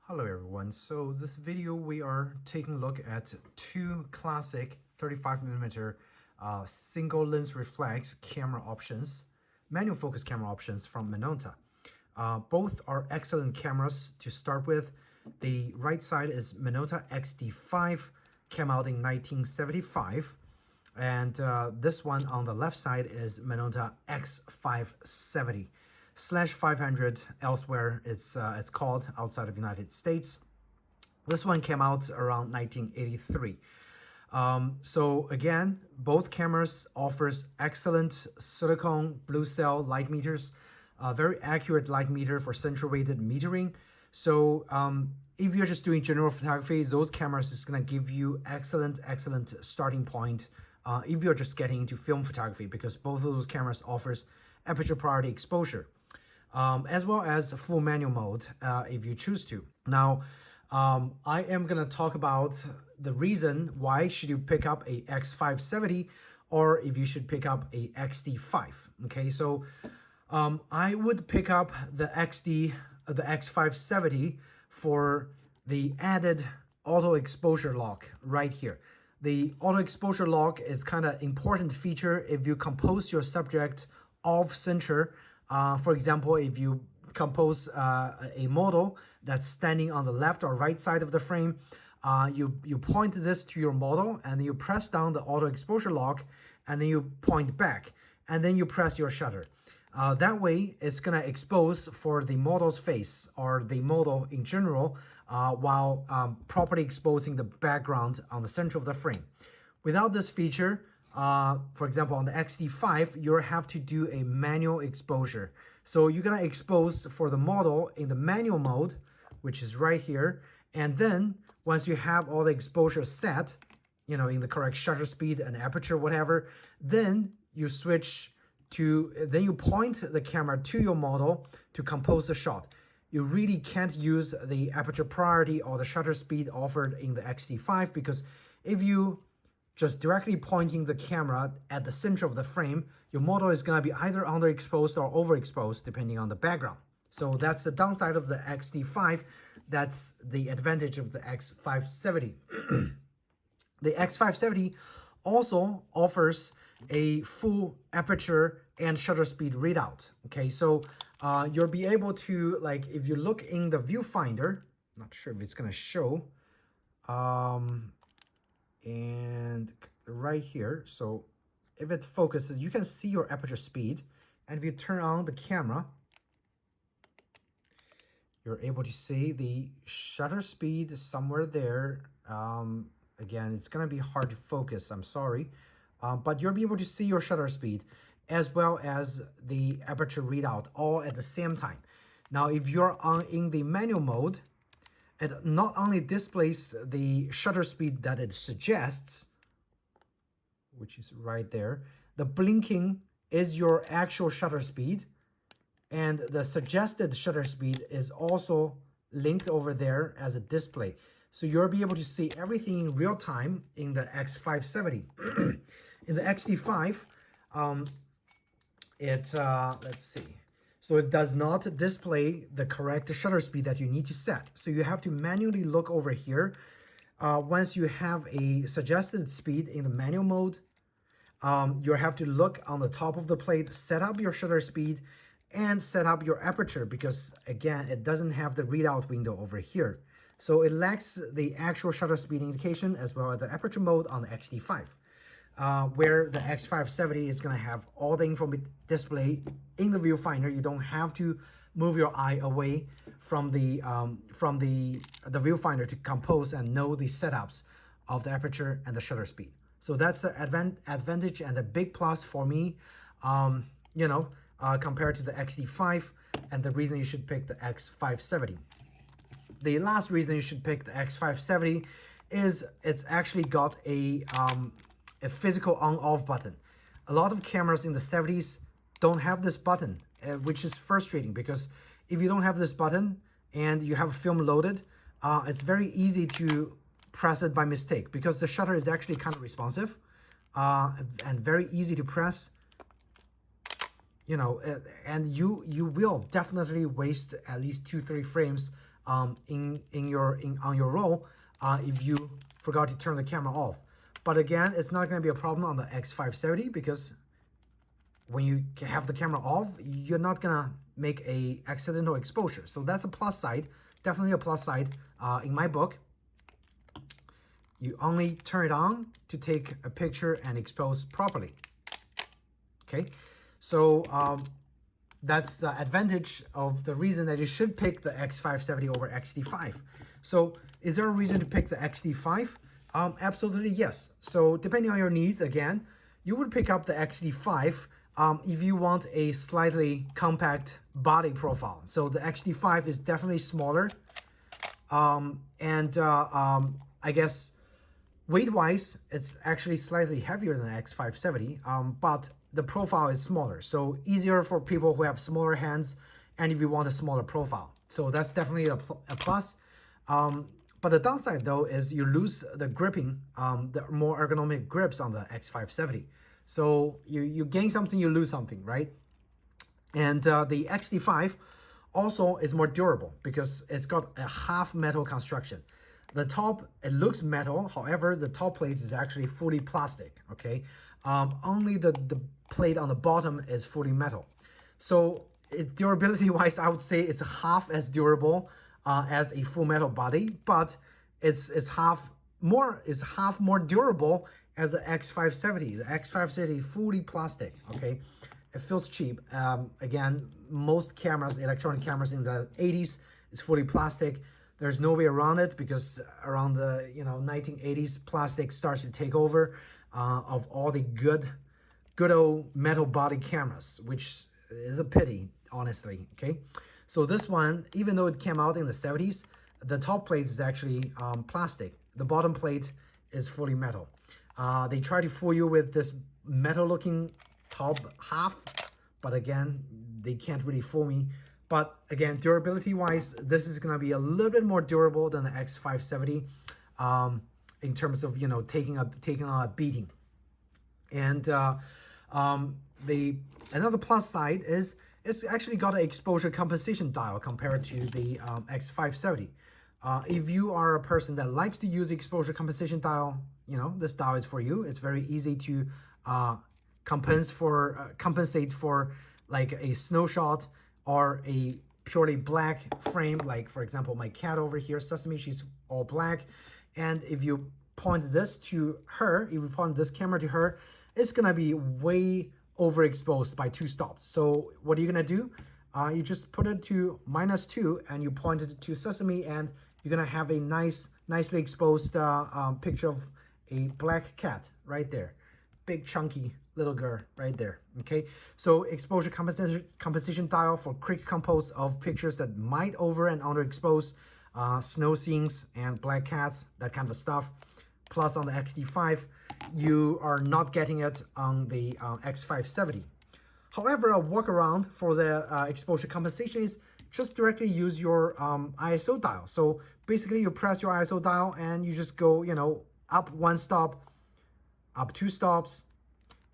Hello everyone, so this video we are taking a look at two classic 35mm single lens reflex camera options, manual focus camera options from Minolta. Both are excellent cameras to start with. The right side is Minolta XD5, came out in 1975. And this one on the left side is Minolta X570 /500. Elsewhere, it's called outside of the United States. This one came out around 1983. So again, both cameras offers excellent silicone blue cell light meters, very accurate light meter for central weighted metering. So if you're just doing general photography, those cameras is gonna give you excellent starting point. If you're just getting into film photography, because both of those cameras offers aperture priority exposure, as well as full manual mode if you choose to. Now, I am gonna talk about the reason why should you pick up a X570 or if you should pick up a XD5. Okay, so I would pick up the X570 for the added auto exposure lock right here. The auto exposure lock is kind of important feature if you compose your subject off center. For example, if you compose a model that's standing on the left or right side of the frame, you point this to your model and then you press down the auto exposure lock and then you point back and then you press your shutter. That way, it's gonna expose for the model's face or the model in general while properly exposing the background on the center of the frame. Without this feature, for example, on the XD5, you have to do a manual exposure. So you're gonna expose for the model in the manual mode, which is right here. And then once you have all the exposure set, you know, in the correct shutter speed and aperture, whatever, then you switch to, then you point the camera to your model to compose the shot. You really can't use the aperture priority or the shutter speed offered in the XD5, because if you just directly pointing the camera at the center of the frame, your model is going to be either underexposed or overexposed depending on the background. So that's the downside of the XD5. That's the advantage of the X570. The X570 also offers a full aperture and shutter speed readout. Okay, so you'll be able to, like, if you look in the viewfinder, not sure if it's going to show, and right here, so if it focuses, you can see your aperture speed, and if you turn on the camera, you're able to see the shutter speed somewhere there. Again, it's gonna be hard to focus, I'm sorry, but you'll be able to see your shutter speed as well as the aperture readout all at the same time. Now, if you're in the manual mode, it not only displays the shutter speed that it suggests, which is right there, the blinking is your actual shutter speed, and the suggested shutter speed is also linked over there as a display. So you'll be able to see everything in real time in the X570. In the XD5, let's see. So it does not display the correct shutter speed that you need to set. So you have to manually look over here. Once you have a suggested speed in the manual mode, you have to look on the top of the plate, set up your shutter speed, and set up your aperture, because again, it doesn't have the readout window over here. So it lacks the actual shutter speed indication as well as the aperture mode on the XD5. Where the X570 is going to have all the info display in the viewfinder. You don't have to move your eye away from the viewfinder to compose and know the setups of the aperture and the shutter speed. So that's an advantage and a big plus for me, compared to the XD5, and the reason you should pick the X570. The last reason you should pick the X570 is it's actually got a physical on-off button. A lot of cameras in the 70s don't have this button, which is frustrating, because if you don't have this button and you have film loaded, it's very easy to press it by mistake, because the shutter is actually kind of responsive and very easy to press. you know, and you will definitely waste at least 2-3 frames on your roll if you forgot to turn the camera off. But again, it's not going to be a problem on the X570 because when you have the camera off, you're not gonna make a accidental exposure. So that's a plus side, definitely a plus side in my book. You only turn it on to take a picture and expose properly. Okay, so that's the advantage of the reason that you should pick the X570 over XD5. So is there a reason to pick the XD5? Absolutely yes. So depending on your needs, again, you would pick up the XD5 if you want a slightly compact body profile. So the XD5 is definitely smaller. I guess weight-wise, it's actually slightly heavier than the X570, but the profile is smaller. So easier for people who have smaller hands and if you want a smaller profile. So that's definitely a plus. But the downside though is you lose the gripping, the more ergonomic grips on the X570. So you gain something, you lose something, right? And the XD5 also is more durable because it's got a half metal construction. The top, it looks metal, however, the top plate is actually fully plastic, okay? Only the plate on the bottom is fully metal. So durability-wise, I would say it's half as durable as a full metal body, but it's half more durable as the X570. The X570 is fully plastic, okay? It feels cheap. Again, most cameras, electronic cameras in the 80s is fully plastic. There's no way around it because around the 1980s, plastic starts to take over of all the good old metal body cameras, which is a pity, honestly, okay? So this one, even though it came out in the 70s, the top plate is actually plastic. The bottom plate is fully metal. They try to fool you with this metal-looking top half, but again, they can't really fool me. But again, durability-wise, this is going to be a little bit more durable than the X570 in terms of taking on a beating. And another plus side is it's actually got an exposure compensation dial compared to the X570. If you are a person that likes to use exposure compensation dial, this dial is for you. It's very easy to compensate for like a snow shot or a purely black frame, like for example my cat over here, Sesame, she's all black. And if you point this to her, if you point this camera to her, it's gonna be way overexposed by 2 stops. So what are you gonna do? You just put it to -2 and you point it to Sesame, and you're gonna have a nicely exposed picture of a black cat right there. Big chunky little girl right there, okay? So exposure compensation dial for quick compose of pictures that might over and underexpose snow scenes and black cats, that kind of stuff. Plus on the XD5, you are not getting it on the X570. However, a workaround for the exposure compensation is just directly use your ISO dial. So basically you press your ISO dial and you just go, up 1 stop, up 2 stops,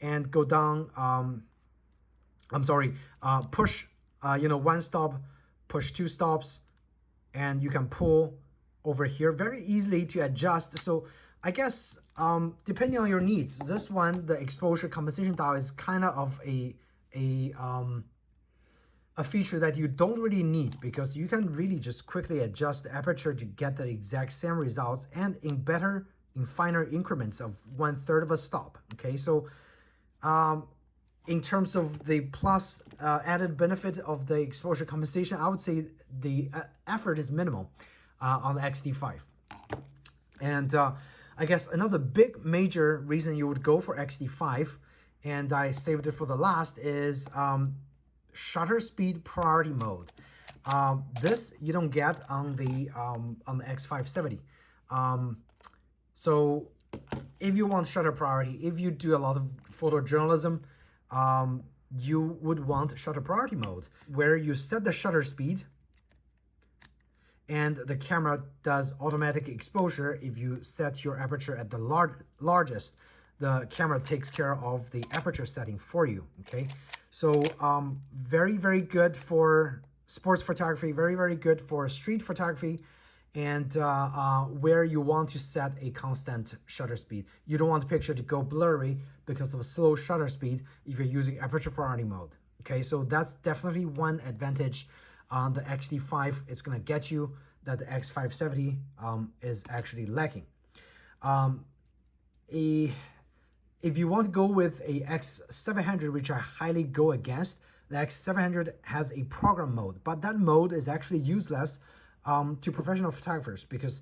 and go down, push, 1 stop, push 2 stops, and you can pull over here very easily to adjust. So I guess, depending on your needs, this one, the exposure compensation dial is kind of a feature that you don't really need because you can really just quickly adjust the aperture to get the exact same results and in finer increments of 1/3 of a stop, okay? So in terms of the plus added benefit of the exposure compensation, I would say the effort is minimal on the XD5. And I guess another big major reason you would go for XD5, and I saved it for the last, is shutter speed priority mode. This you don't get on the X570. So if you want shutter priority, if you do a lot of photojournalism, you would want shutter priority mode, where you set the shutter speed and the camera does automatic exposure. If you set your aperture at the largest, the camera takes care of the aperture setting for you, okay? So very, very good for sports photography, very, very good for street photography, and where you want to set a constant shutter speed. You don't want the picture to go blurry because of a slow shutter speed if you're using aperture priority mode. Okay, so that's definitely one advantage on the XD5 is going to get you that the X570 is actually lacking. If you want to go with a X700, which I highly go against, the X700 has a program mode, but that mode is actually useless to professional photographers because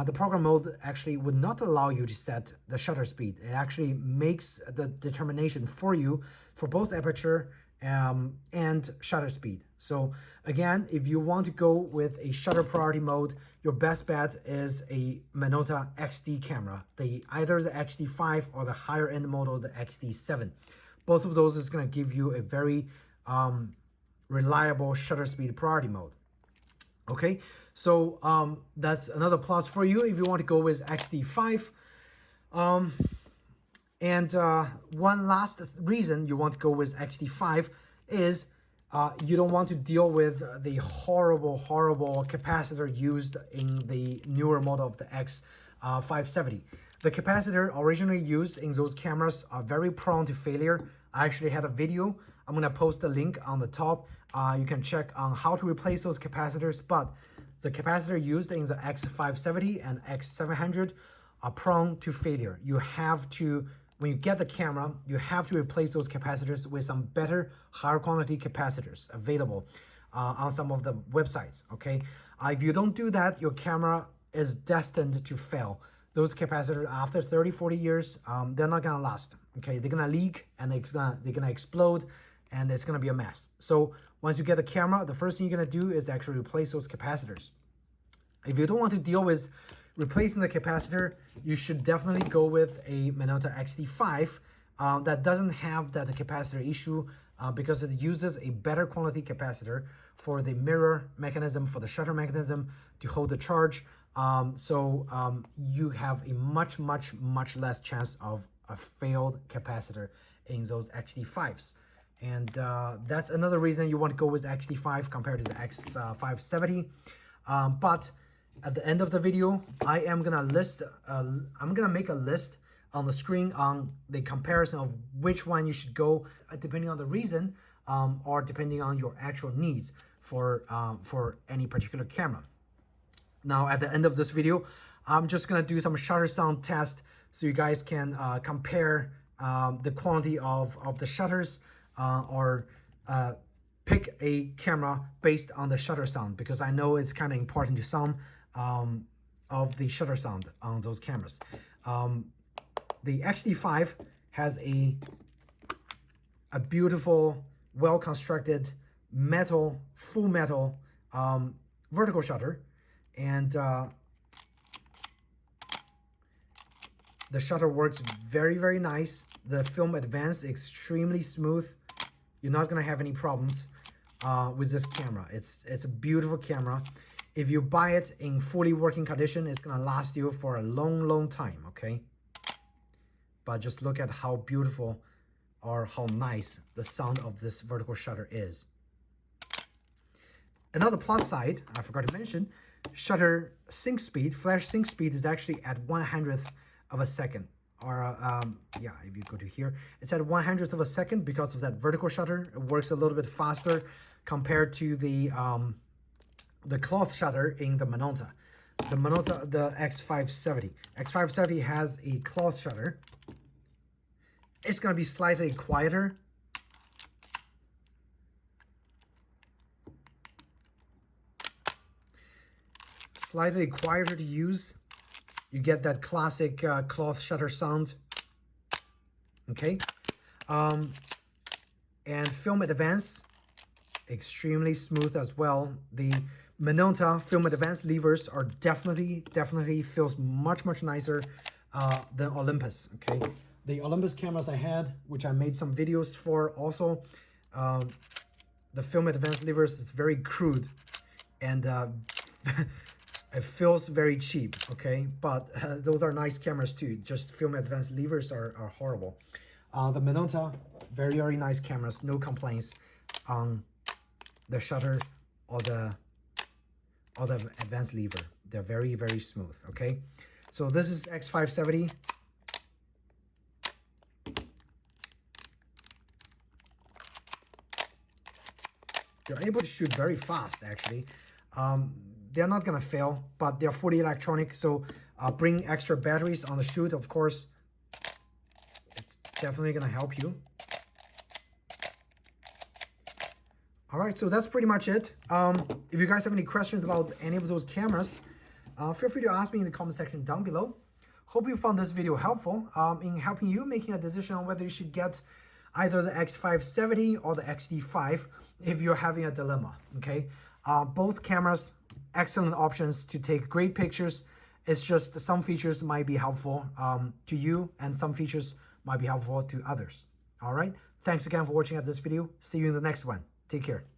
the program mode actually would not allow you to set the shutter speed. It actually makes the determination for you for both aperture and shutter speed. So again, if you want to go with a shutter priority mode, your best bet is a Minolta XD camera, either the XD5 or the higher end model, the XD7. Both of those is going to give you a very reliable shutter speed priority mode. Okay, so that's another plus for you if you want to go with XD5. And one last reason you want to go with XD5 is you don't want to deal with the horrible capacitor used in the newer model of the X570. The capacitor originally used in those cameras are very prone to failure. I actually had a video. I'm going to post the link on the top. You can check on how to replace those capacitors, but the capacitor used in the X570 and X700 are prone to failure. You have to, when you get the camera, you have to replace those capacitors with some better, higher quality capacitors available on some of the websites, okay? If you don't do that, your camera is destined to fail. Those capacitors, after 30, 40 years, they're not gonna last, okay? They're gonna leak and they're gonna explode and it's gonna be a mess. So once you get the camera, the first thing you're gonna do is actually replace those capacitors. If you don't want to deal with replacing the capacitor, you should definitely go with a Minolta XD5 that doesn't have that capacitor issue because it uses a better quality capacitor for the mirror mechanism, for the shutter mechanism to hold the charge. So you have a much less chance of a failed capacitor in those XD5s. And that's another reason you want to go with XD5 compared to the X570. But at the end of the video, I am gonna make a list on the screen on the comparison of which one you should go, depending on the reason or depending on your actual needs for any particular camera. Now, at the end of this video, I'm just gonna do some shutter sound test so you guys can compare the quality of the shutters or pick a camera based on the shutter sound, because I know it's kind of important to some of the shutter sound on those cameras. The XD5 has a beautiful, well-constructed metal, full metal vertical shutter, and the shutter works very nice. The film advance extremely smooth. You're not gonna have any problems with this camera. It's a beautiful camera. If you buy it in fully working condition, it's gonna last you for a long time, okay? But just look at how beautiful or how nice the sound of this vertical shutter is. Another plus side, I forgot to mention, shutter sync speed, flash sync speed is actually at 1/100th of a second. Or yeah, if you go to here, it's at 1/100th of a second because of that vertical shutter. It works a little bit faster compared to the cloth shutter in the Minolta. The X570. X570 has a cloth shutter. It's gonna be slightly quieter. Slightly quieter to use. You get that classic cloth shutter sound. Okay. And film advance, extremely smooth as well. The Minolta film advance levers are definitely feels much nicer than Olympus. Okay, the Olympus cameras I had, which I made some videos for also, the film advance levers is very crude and it feels very cheap. Okay, but those are nice cameras too. Just film advance levers are horrible. The Minolta, very nice cameras, no complaints on the shutter or the advanced lever. They're very smooth. Okay, so this is X570. They're able to shoot very fast, actually. They're not gonna fail, but they're fully electronic, so bring extra batteries on the shoot, of course. It's definitely gonna help you. All right, so that's pretty much it. If you guys have any questions about any of those cameras, feel free to ask me in the comment section down below. Hope you found this video helpful in helping you making a decision on whether you should get either the X570 or the XD5 if you're having a dilemma, okay? Both cameras, excellent options to take great pictures. It's just some features might be helpful to you and some features might be helpful to others. All right, thanks again for watching this video. See you in the next one. Take care.